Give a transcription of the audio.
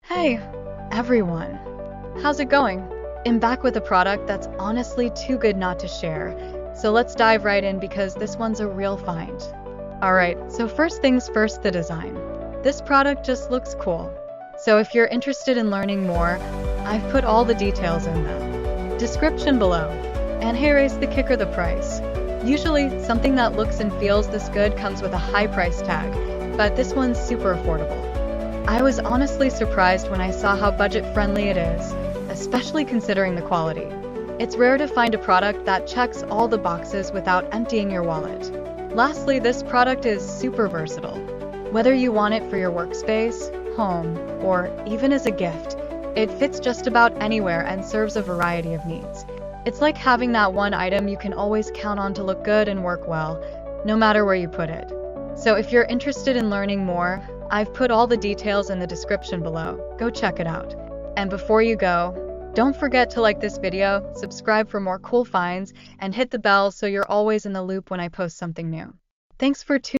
Hey, everyone. How's it going? I'm back with a product that's honestly too good not to share. So let's dive right in because this one's a real find. Alright, so first things first, the design. This product just looks cool. So if you're interested in learning more, I've put all the details in the description below. And here is the kicker, the price. Usually, something that looks and feels this good comes with a high price tag, but this one's super affordable. I was honestly surprised when I saw how budget-friendly it is, especially considering the quality. It's rare to find a product that checks all the boxes without emptying your wallet. Lastly, this product is super versatile. Whether you want it for your workspace, home, or even as a gift, it fits just about anywhere and serves a variety of needs. It's like having that one item you can always count on to look good and work well, no matter where you put it. So if you're interested in learning more, I've put all the details in the description below. Go check it out. And before you go, don't forget to like this video, subscribe for more cool finds, and hit the bell so you're always in the loop when I post something new. Thanks for tuning in.